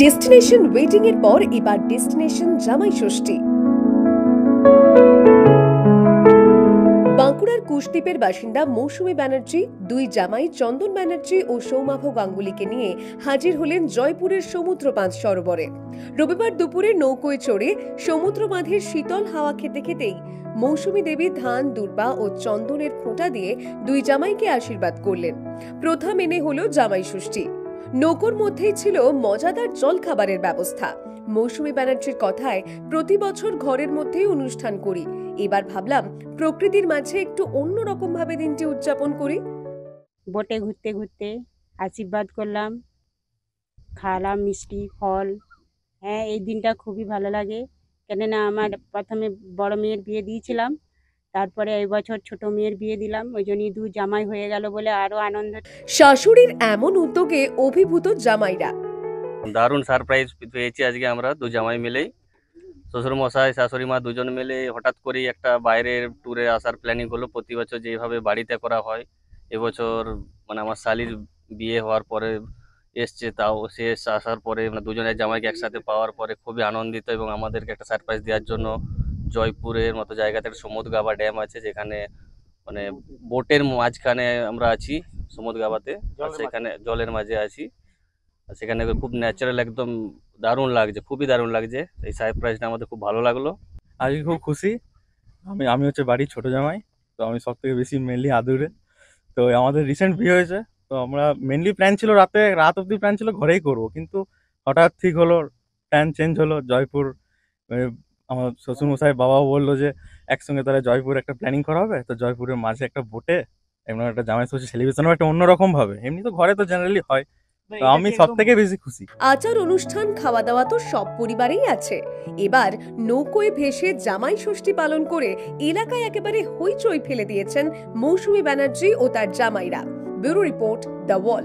Destination waiting এর পর এবার ডেস্টিনেশন জামাই ষষ্ঠী। বাঁকুড়ার কুশদ্বীপের বাসিন্দা মৌসুমী ব্যানার্জি দুই জামাই চন্দন ব্যানার্জি ও সৌমাভ গাঙ্গুলিকে নিয়ে হাজির হলেন জয়পুরের সমুদ্র বাঁধ সরোবরে। রবিবার দুপুরে নৌকোয় চড়ে সমুদ্র বাঁধের শীতল হাওয়া খেতে খেতেই মৌসুমী দেবী ধান, দূর্বা ও চন্দনের ফোঁটা দিয়ে দুই জামাইকে আশীর্বাদ করলেন। প্রথা মেনে হলো জামাই ষষ্ঠী। নৌকোর মধ্যেই ছিল মজাদার জলখাবারের ব্যবস্থা। মৌসুমী ব্যানার্জির কথায়, প্রতি বছর ঘরের মধ্যেই অনুষ্ঠান করি, এবার ভাবলাম প্রকৃতির মাঝে একটু অন্যরকম ভাবে দিনটি উদযাপন করি। বোটে ঘুরতে ঘুরতে আশীর্বাদ করলাম, খাওয়ালাম মিষ্টি ফল। হ্যাঁ, এই দিনটা খুবই ভালো লাগে, কেননা আমার প্রথমে বড় মেয়ের বিয়ে দিয়েছিলাম, তারপরে এই বছর ছোট মেয়ের বিয়ে দিলাম, ওই জন্যই দু জামাই হয়ে গেল বলে আরো আনন্দ। শাশুড়ির এমন উদ্যোগে অভিভূত জামাইরা। দারুণ সারপ্রাইজ পেয়েছি আজকে আমরা দু জামাই মিলেই। শ্বশুর মশাই শাশুড়ি মা দুজন মিলে হঠাৎ করেই একটা বাইরের ট্যুরে আসার প্ল্যানিং হলো। প্রতি বছর যেভাবে বাড়িতে করা হয়, এবছর আমার শালির বিয়ে হওয়ার পরে এসছে, তাও সে আসার পরে দুজনের জামাইকে একসাথে পাওয়ার পরে খুবই আনন্দিত, এবং আমাদেরকে একটা সারপ্রাইজ দেওয়ার জন্য জয়পুরের মতো জায়গাতে একটা সমুদ্রগাবা ড্যাম আছে, যেখানে বোটের মাঝখানে আমরা আছি সমুদ্রগাবাতে, সেখানে জলের মাঝে আছি। সেখানে খুব ন্যাচারাল, একদম দারুণ লাগছে, খুবই দারুণ লাগছে। এই সারপ্রাইজটা আমাদের খুব ভালো লাগলো। আজকে খুব খুশি। আমি হচ্ছে বাড়ির ছোট জামাই, তো আমি সব থেকে বেশি মেনলি আদুরে। তো আমাদের রিসেন্ট বিয়ে হয়েছে, তো আমরা মেনলি প্ল্যান ছিল রাত অব্দি প্ল্যান ছিল ঘরেই করব, কিন্তু হঠাৎ ঠিক হলো, প্ল্যান চেঞ্জ হলো। জয়পুর আমার শ্বশুরমশাই বাবাও বললো যে একসঙ্গে তাহলে জয়পুর একটা প্ল্যানিং করা হবে, তো জয়পুরের মাঝে একটা বোটে এমন একটা জামাই ষষ্ঠী সেলিব্রেশন হবে, একটা অন্যরকম ভাবে। এমনি তো ঘরে তো জেনারেলি হয়, তো আমি সব থেকে বেশি খুশি। আচার অনুষ্ঠান খাওয়া দাওয়া তো সব পরিবারেই আছে। এবার নৌকোয় ভেসে জামাই ষষ্ঠী পালন করে এলাকায় একেবারে হইচই ফেলে দিয়েছেন মৌসুমী ব্যানার্জি ও তার জামাইরা। Bureau report, the wall.